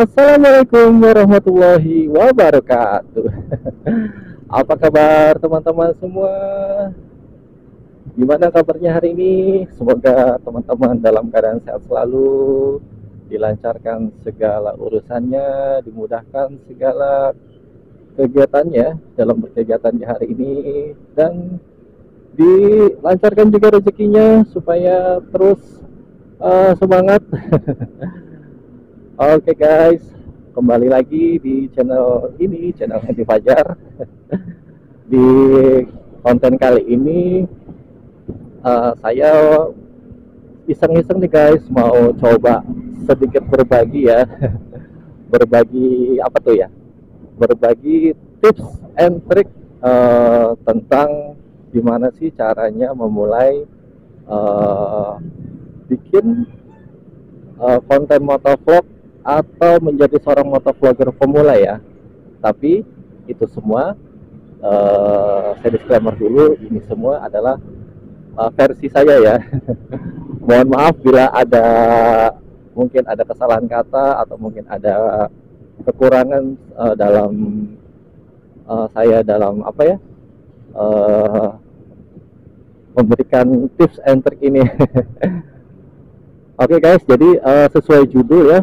Assalamualaikum warahmatullahi wabarakatuh. Apa kabar teman-teman semua? Gimana kabarnya hari ini? Semoga teman-teman dalam keadaan sehat selalu, dilancarkan segala urusannya, dimudahkan segala kegiatannya dalam berkegiatannya hari ini, dan dilancarkan juga rezekinya supaya terus semangat. Oke guys, kembali lagi di channel ini, channel Hendy Fajar. Di konten kali ini saya iseng-iseng nih guys, mau coba sedikit berbagi ya. Berbagi apa tuh ya? Berbagi tips and trick tentang gimana sih caranya memulai uh, bikin konten motovlog atau menjadi seorang motovlogger pemula ya. Tapi itu semua saya disclaimer dulu, ini semua adalah versi saya ya. Mohon maaf bila ada mungkin ada kesalahan kata atau mungkin ada kekurangan dalam saya dalam apa ya, memberikan tips and trick ini. Oke guys, jadi sesuai judul ya,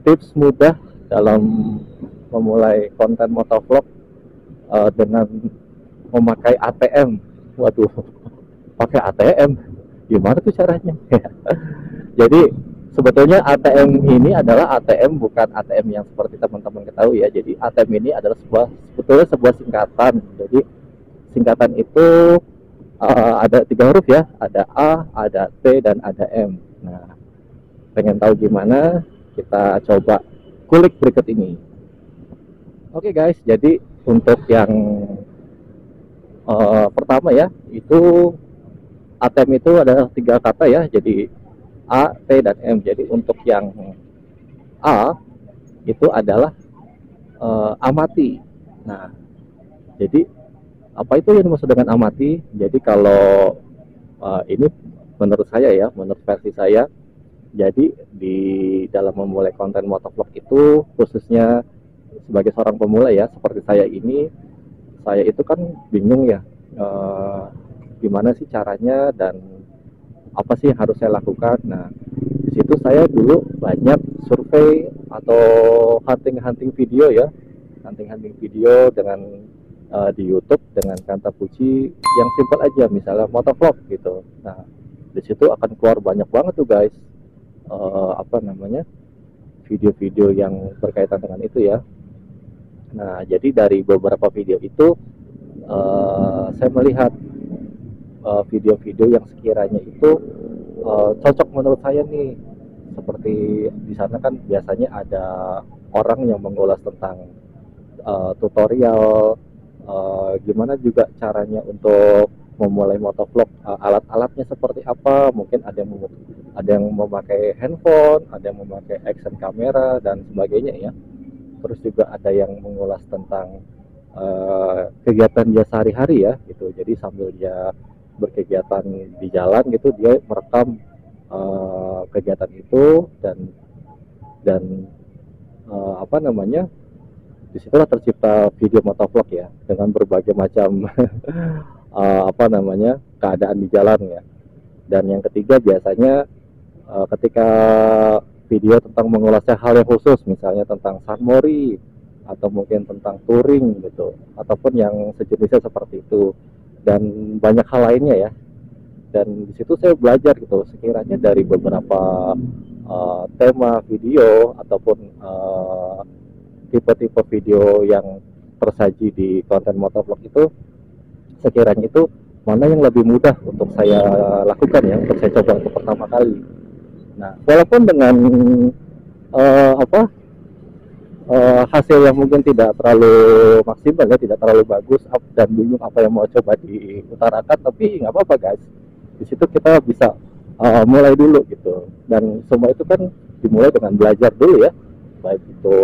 tips mudah dalam memulai konten motovlog dengan memakai ATM. Waduh, pakai ATM, gimana tuh caranya? Jadi sebetulnya ATM ini adalah ATM, bukan ATM yang seperti teman-teman ketahui ya. Jadi ATM ini adalah sebetulnya sebuah singkatan. Jadi singkatan itu ada 3 huruf ya, ada A, ada T, dan ada M. Nah, pengen tahu gimana? Kita coba kulik berikut ini. Oke guys, jadi untuk yang pertama ya, itu ATM itu ada 3 kata ya, jadi A, T, dan M. Jadi untuk yang A itu adalah amati. Nah, jadi apa itu yang dimaksud dengan amati? Jadi kalau ini menurut saya ya, menurut versi saya, jadi di dalam memulai konten motovlog itu, khususnya sebagai seorang pemula ya, seperti saya ini, saya itu kan bingung ya, gimana sih caranya dan apa sih yang harus saya lakukan. Nah, di situ saya dulu banyak survei atau hunting video ya, hunting video dengan di YouTube dengan kata kunci yang simpel aja, misalnya motovlog gitu. Nah, di situ akan keluar banyak banget tuh guys, apa namanya, video-video yang berkaitan dengan itu ya. Nah, jadi dari beberapa video itu saya melihat video-video yang sekiranya itu cocok menurut saya nih. Seperti di sana kan biasanya ada orang yang mengulas tentang tutorial, gimana juga caranya untuk memulai motovlog, alat-alatnya seperti apa, mungkin ada yang memakai handphone, ada yang memakai action kamera dan sebagainya ya. Terus juga ada yang mengulas tentang kegiatan dia sehari-hari ya gitu. Jadi sambil dia berkegiatan di jalan gitu, dia merekam kegiatan itu, dan apa namanya, disitulah tercipta video motovlog ya, dengan berbagai macam apa namanya, keadaan di jalan ya. Dan yang ketiga biasanya ketika video tentang mengulasnya hal yang khusus, misalnya tentang sunmori atau mungkin tentang touring gitu, ataupun yang sejenisnya seperti itu, dan banyak hal lainnya ya. Dan di situ saya belajar gitu, sekiranya dari beberapa tema video ataupun tipe-tipe video yang tersaji di konten motovlog itu, sekiranya itu mana yang lebih mudah untuk saya lakukan ya, untuk saya coba untuk pertama kali. Nah, walaupun dengan apa, hasil yang mungkin tidak terlalu maksimal ya, tidak terlalu bagus, dan bingung apa yang mau coba diutarakan, tapi nggak apa-apa guys. Di situ kita bisa mulai dulu gitu, dan semua itu kan dimulai dengan belajar dulu ya, baik itu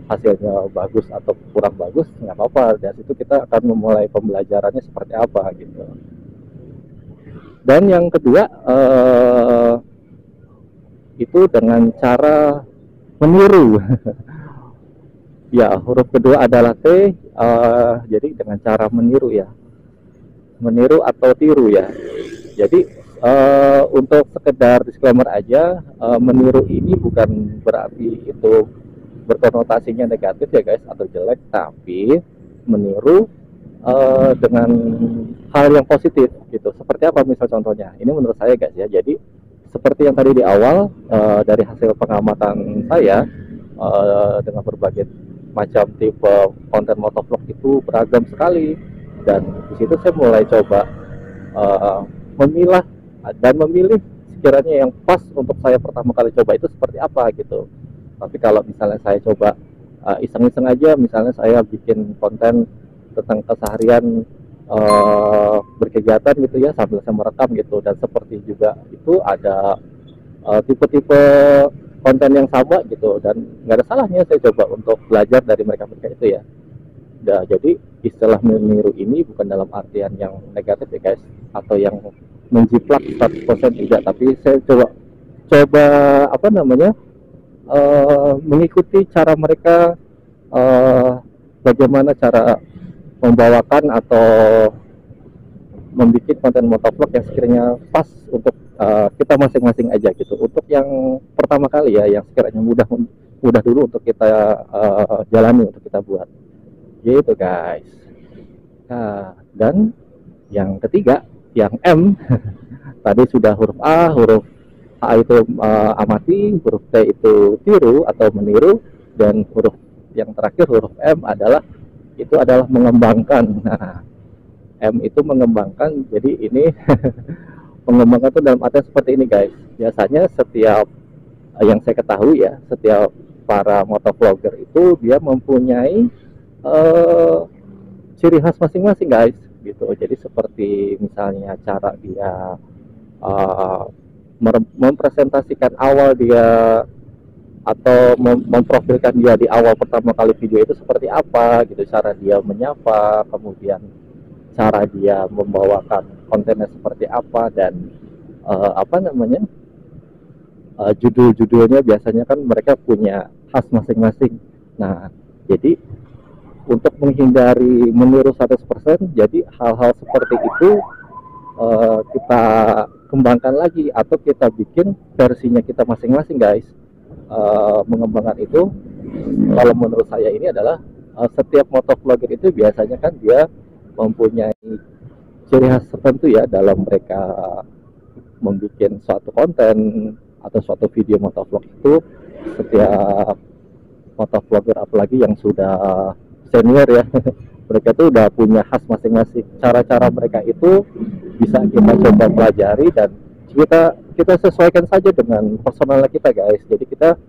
hasilnya bagus atau kurang bagus, nggak apa-apa. Dari situ kita akan memulai pembelajarannya seperti apa gitu. Dan yang kedua, itu dengan cara meniru. Ya, huruf kedua adalah T, jadi dengan cara meniru ya, meniru atau tiru ya. Jadi untuk sekedar disclaimer aja, meniru ini bukan berarti itu berkonotasinya negatif ya guys atau jelek, tapi meniru dengan hal yang positif gitu. Seperti apa misal contohnya? Ini menurut saya guys ya. Jadi seperti yang tadi di awal, dari hasil pengamatan saya, dengan berbagai macam tipe konten motovlog itu beragam sekali, dan di situ saya mulai coba memilah dan memilih sekiranya yang pas untuk saya pertama kali coba itu seperti apa gitu. Tapi kalau misalnya saya coba iseng-iseng aja, misalnya saya bikin konten tentang keseharian berkegiatan gitu ya sambil saya merekam gitu, dan seperti juga itu ada tipe-tipe konten yang sama gitu, dan nggak ada salahnya saya coba untuk belajar dari mereka-mereka itu ya. Nah, jadi istilah meniru ini bukan dalam artian yang negatif ya guys, atau yang menjiplak 100% tidak, tapi saya coba apa namanya, mengikuti cara mereka, bagaimana cara membawakan atau membuat konten motovlog yang sekiranya pas untuk kita masing-masing aja gitu. Untuk yang pertama kali ya, yang sekiranya mudah dulu untuk kita jalani, untuk kita buat gitu guys. Nah, dan yang ketiga, yang M, tadi sudah huruf A, huruf A itu amati, huruf T itu tiru atau meniru, dan huruf yang terakhir huruf M adalah mengembangkan. Nah, M itu mengembangkan. Jadi ini mengembangkan itu dalam arti seperti ini guys. Biasanya setiap yang saya ketahui ya, setiap para motovlogger itu dia mempunyai ciri khas masing-masing guys gitu. Jadi seperti misalnya cara dia mempresentasikan awal dia, atau memprofilkan dia di awal pertama kali video itu seperti apa gitu, cara dia menyapa, kemudian cara dia membawakan kontennya seperti apa, dan apa namanya, judul-judulnya biasanya kan mereka punya khas masing-masing. Nah, jadi untuk menghindari meniru 100%, jadi hal-hal seperti itu kita kembangkan lagi, atau kita bikin versinya kita masing-masing guys. Mengembangkan itu, kalau menurut saya ini adalah setiap motovlogger itu biasanya kan dia mempunyai ciri khas tertentu ya dalam mereka membuat suatu konten atau suatu video motovlog itu. Setiap motovlogger apalagi yang sudah senior ya, mereka tuh udah punya khas masing-masing. Cara-cara mereka itu bisa kita coba pelajari, dan kita sesuaikan saja dengan personalnya kita guys. Jadi kita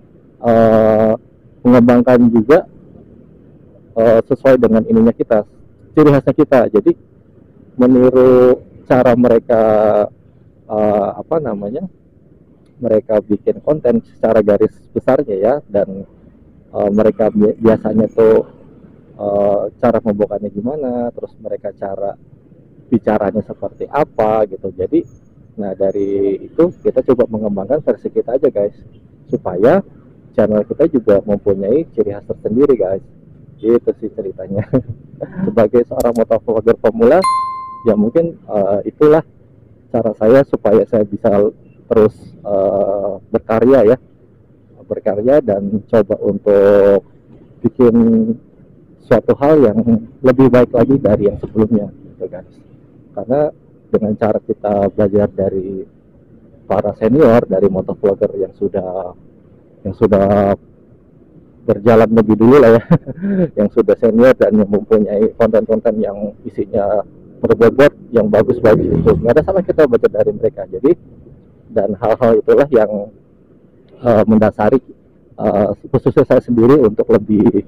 mengembangkan juga sesuai dengan ininya kita, ciri khasnya kita. Jadi meniru cara mereka apa namanya, mereka bikin konten secara garis besarnya ya, dan mereka biasanya tuh cara pembukaannya gimana, terus mereka cara bicaranya seperti apa gitu. Jadi nah dari itu kita coba mengembangkan versi kita aja guys, supaya channel kita juga mempunyai ciri khas tersendiri guys. Gitu sih ceritanya. Sebagai seorang motovlogger pemula ya, mungkin itulah cara saya supaya saya bisa terus berkarya dan coba untuk bikin suatu hal yang lebih baik lagi dari yang sebelumnya gitu guys. Karena dengan cara kita belajar dari para senior, dari motovlogger yang sudah berjalan lebih dulu lah ya, yang sudah senior dan yang mempunyai konten-konten yang isinya berbobot yang bagus-bagus, itu nggak ada salah kita belajar dari mereka. Jadi, dan hal-hal itulah yang mendasari khususnya saya sendiri untuk lebih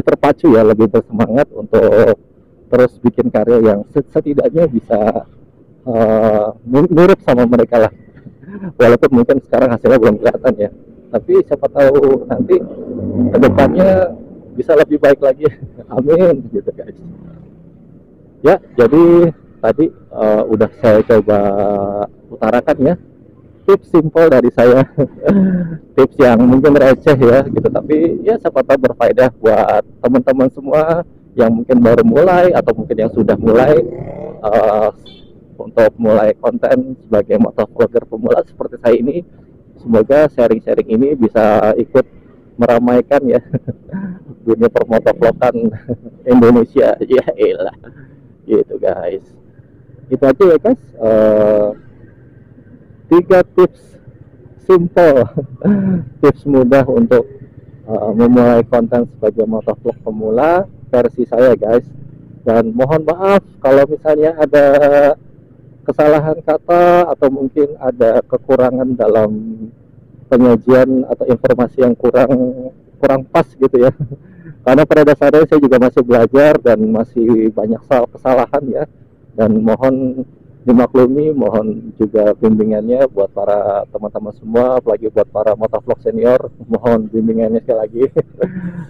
terpacu ya, lebih bersemangat untuk terus bikin karya yang setidaknya bisa mirip sama mereka lah. Walaupun mungkin sekarang hasilnya belum kelihatan ya, tapi siapa tahu nanti kedepannya bisa lebih baik lagi. Amin gitu guys. Ya, jadi tadi udah saya coba utarakan ya tips simple dari saya. Tips yang mungkin receh ya gitu, tapi ya siapa tahu berfaedah buat teman-teman semua yang mungkin baru mulai atau mungkin yang sudah mulai uh, untuk mulai konten sebagai motovlogger pemula seperti saya ini. Semoga sharing-sharing ini bisa ikut meramaikan ya dunia permotovlogan Indonesia. Ya elah gitu guys, itu aja ya guys. 3 tips simple tips mudah untuk memulai konten sebagai motovlog pemula versi saya guys. Dan mohon maaf kalau misalnya ada kesalahan kata atau mungkin ada kekurangan dalam penyajian atau informasi yang kurang kurang pas gitu ya. Karena pada dasarnya saya juga masih belajar dan masih banyak kesalahan ya. Dan mohon dimaklumi, mohon juga bimbingannya buat para teman-teman semua, apalagi buat para motovlog senior, mohon bimbingannya sekali lagi.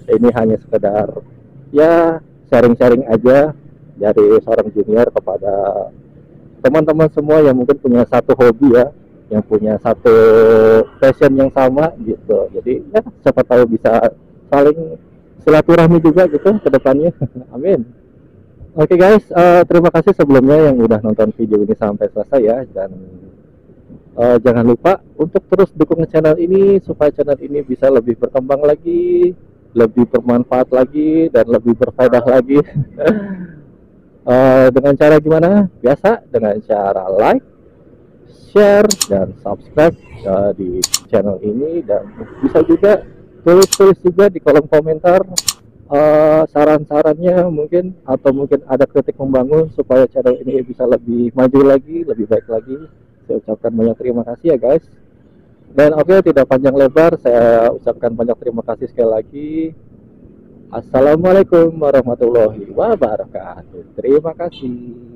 Ini hanya sekedar ya sharing-sharing aja dari seorang junior kepada teman-teman semua yang mungkin punya satu hobi ya, yang punya satu passion yang sama gitu. Jadi ya siapa tahu bisa saling silaturahmi juga gitu ke depannya. Amin. Oke guys, terima kasih sebelumnya yang udah nonton video ini sampai selesai ya. Dan jangan lupa untuk terus dukung channel ini supaya channel ini bisa lebih berkembang lagi, lebih bermanfaat lagi, dan lebih berfaedah lagi. Dengan cara gimana? Biasa dengan cara like, share, dan subscribe di channel ini. Dan bisa juga tulis-tulis juga di kolom komentar saran-sarannya mungkin, atau mungkin ada kritik membangun supaya channel ini bisa lebih maju lagi, lebih baik lagi. Saya ucapkan banyak terima kasih ya guys. Dan oke, tidak panjang lebar, saya ucapkan banyak terima kasih sekali lagi. Assalamualaikum warahmatullahi wabarakatuh. Terima kasih.